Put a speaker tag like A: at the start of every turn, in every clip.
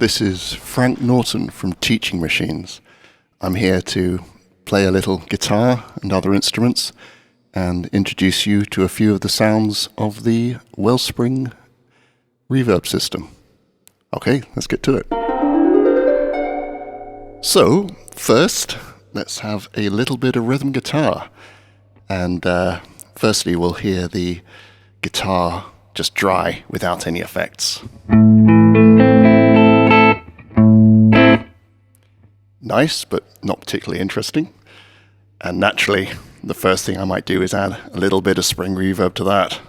A: This is Frank Naughton from Teaching Machines. I'm here to play a little guitar and other instruments and introduce you to a few of the sounds of the Wellspring reverb system. Okay, let's get to it. So, first, let's have a little bit of rhythm guitar. And firstly, we'll hear the guitar just dry without any effects. Nice, but not particularly interesting. And naturally, the first thing I might do is add a little bit of spring reverb to that.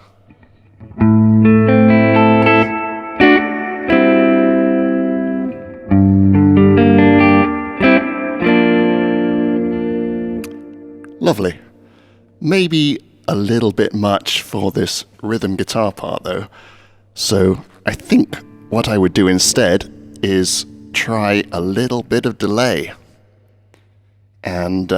A: Lovely. Maybe a little bit much for this rhythm guitar part though. So I think what I would do instead is try a little bit of delay. And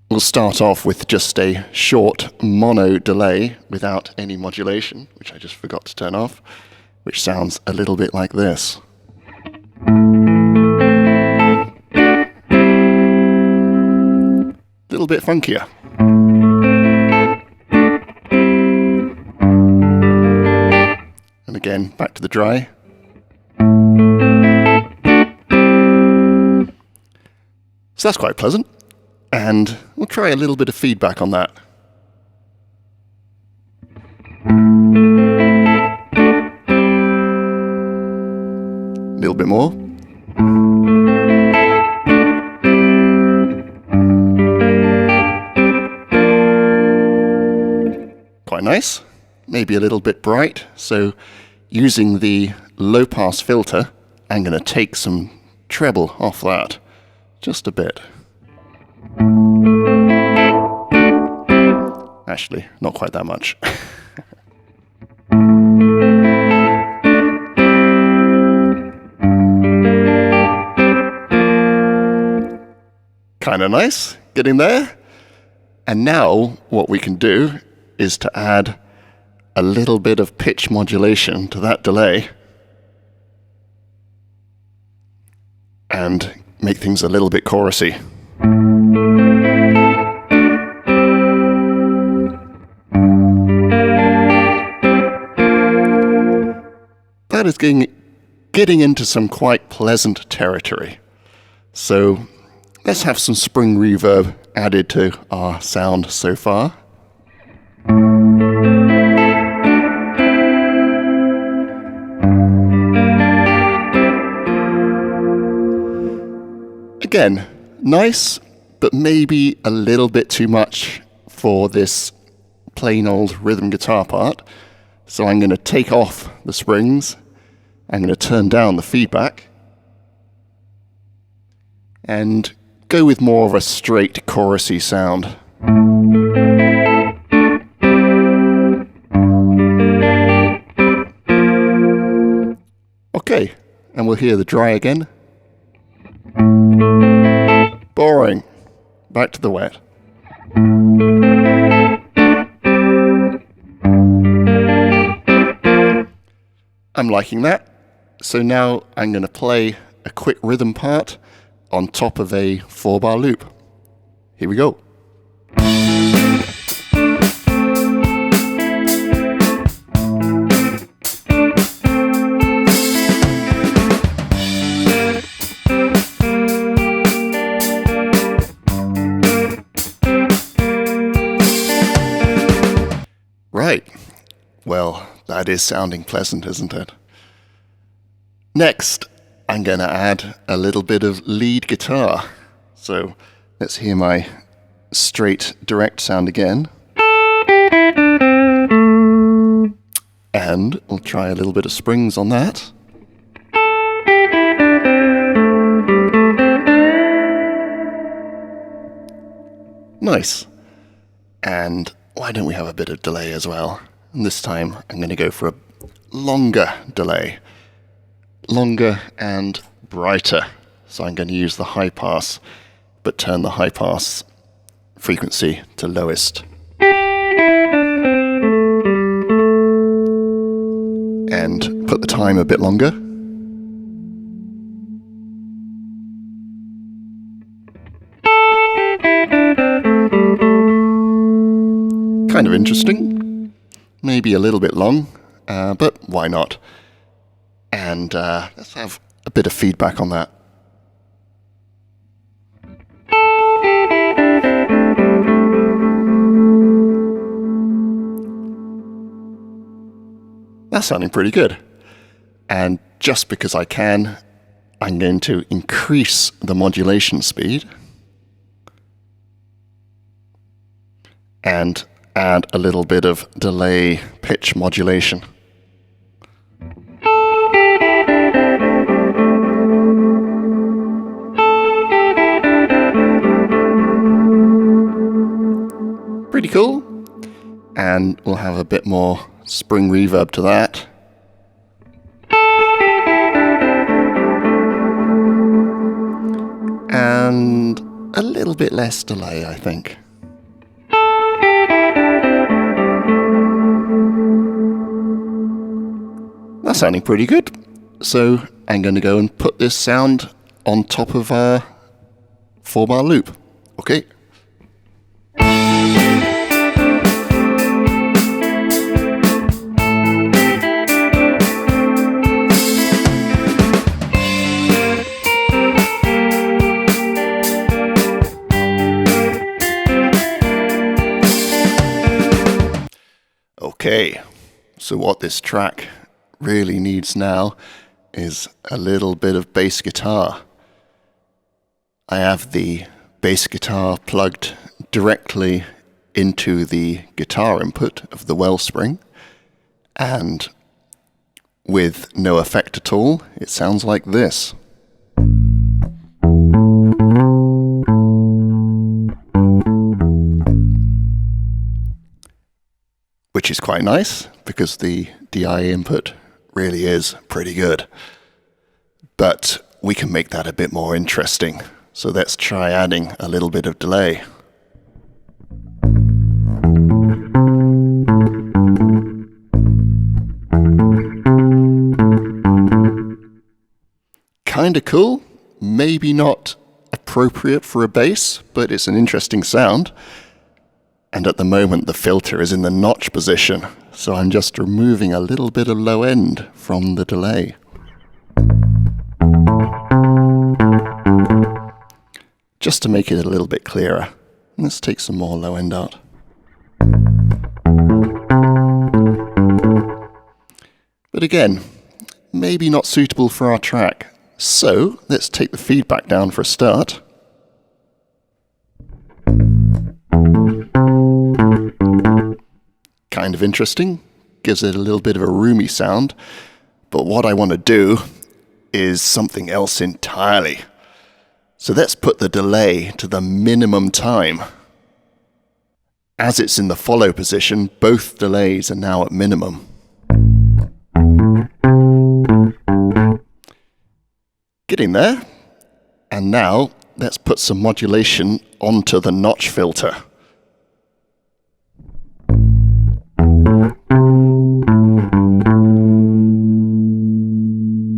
A: we'll start off with just a short mono delay without any modulation, which I just forgot to turn off, which sounds a little bit like this. A little bit funkier. And again, back to the dry. So that's quite pleasant. And we'll try a little bit of feedback on that. A little bit more. Quite nice. Maybe a little bit bright. So using the low pass filter, I'm going to take some treble off that. Just a bit. Actually, not quite that much. Kind of nice, getting there. And now what we can do is to add a little bit of pitch modulation to that delay and make things a little bit chorusy. That is getting into some quite pleasant territory. So let's have some spring reverb added to our sound so far. Again, nice, but maybe a little bit too much for this plain old rhythm guitar part. So I'm going to take off the springs. I'm going to turn down the feedback and go with more of a straight chorusy sound. Okay, and we'll hear the dry again. Boring. Back to the wet. I'm liking that. So now I'm going to play a quick rhythm part on top of a 4-bar loop. Here we go. Right. Well, that is sounding pleasant, isn't it? Next, I'm going to add a little bit of lead guitar. So let's hear my straight, direct sound again. And we'll try a little bit of springs on that. Nice. And why don't we have a bit of delay as well? And this time I'm going to go for a longer delay. Longer and brighter. So I'm going to use the high pass, but turn the high pass frequency to lowest. and put the time a bit longer. Kind of interesting. Maybe a little bit long, but why not? And let's have a bit of feedback on that. That's sounding pretty good. And just because I can, I'm going to increase the modulation speed and add a little bit of delay pitch modulation. Pretty cool. And we'll have a bit more spring reverb to that. And a little bit less delay, I think. That's sounding pretty good. So I'm going to go and put this sound on top of our 4-bar loop. Okay. Okay, so what this track really needs now is a little bit of bass guitar. I have the bass guitar plugged directly into the guitar input of the Wellspring, and with no effect at all, it sounds like this. Which is quite nice, because the DI input really is pretty good. But we can make that a bit more interesting. So let's try adding a little bit of delay. Kinda cool, maybe not appropriate for a bass, but it's an interesting sound. And at the moment the filter is in the notch position, so I'm just removing a little bit of low end from the delay. Just to make it a little bit clearer. Let's take some more low end out. But again, maybe not suitable for our track. So let's take the feedback down for a start. Kind of interesting, gives it a little bit of a roomy sound, but what I want to do is something else entirely. So let's put the delay to the minimum time. As it's in the follow position, both delays are now at minimum. Getting there. And now let's put some modulation onto the notch filter.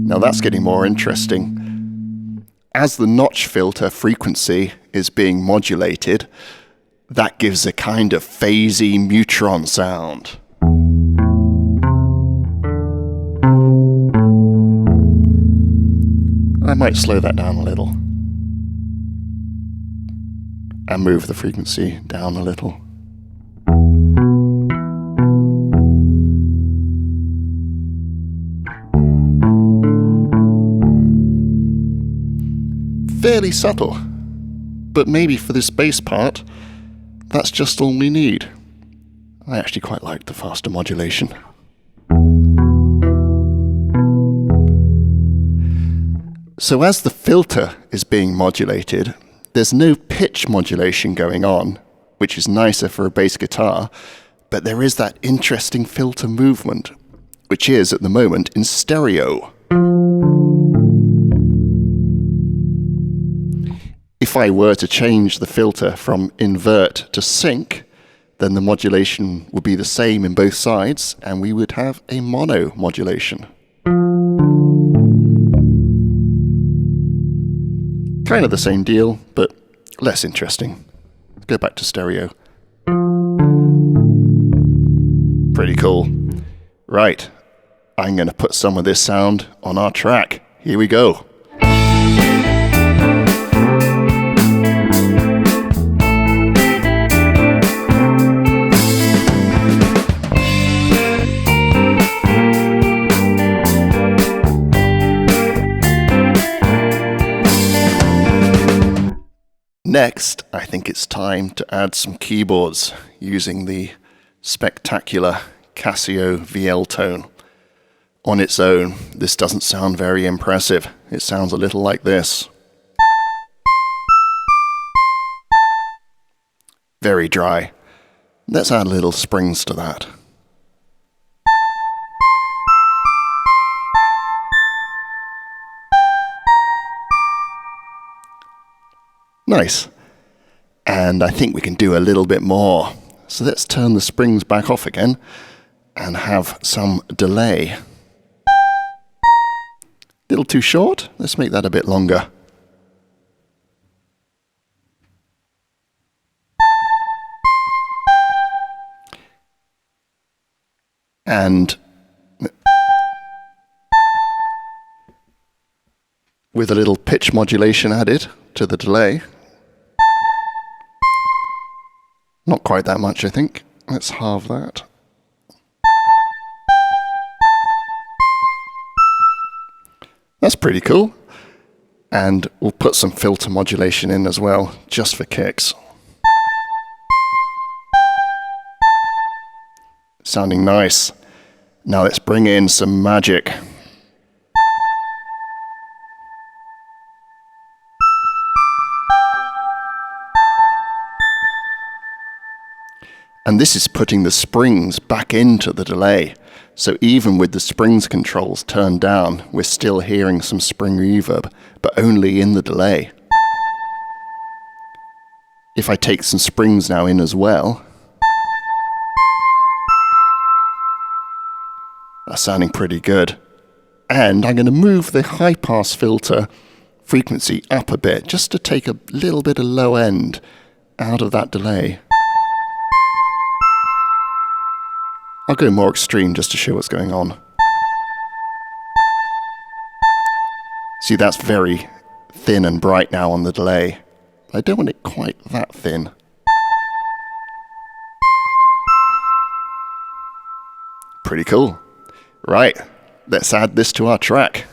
A: Now that's getting more interesting. As the notch filter frequency is being modulated, that gives a kind of phasey neutron sound. I might slow that down a little and move the frequency down a little. Fairly subtle, but maybe for this bass part, that's just all we need. I actually quite like the faster modulation. So as the filter is being modulated, there's no pitch modulation going on, which is nicer for a bass guitar, but there is that interesting filter movement, which is at the moment in stereo. If I were to change the filter from invert to sync, then the modulation would be the same in both sides, and we would have a mono modulation. Kind of the same deal, but less interesting. Let's go back to stereo. Pretty cool. Right, I'm going to put some of this sound on our track. Here we go. Next, I think it's time to add some keyboards using the spectacular Casio VL Tone. On its own, this doesn't sound very impressive. It sounds a little like this. Very dry. Let's add little springs to that. Nice. And I think we can do a little bit more. So let's turn the springs back off again and have some delay. Little too short. Let's make that a bit longer. And with a little pitch modulation added to the delay. Not quite that much, I think. Let's halve that. That's pretty cool. And we'll put some filter modulation in as well, just for kicks. Sounding nice. Now let's bring in some magic. And this is putting the springs back into the delay. So even with the springs controls turned down, we're still hearing some spring reverb, but only in the delay. If I take some springs now in as well, that's sounding pretty good. And I'm going to move the high pass filter frequency up a bit, just to take a little bit of low end out of that delay. I'll go more extreme just to show what's going on. See, that's very thin and bright now on the delay. I don't want it quite that thin. Pretty cool. Right, let's add this to our track.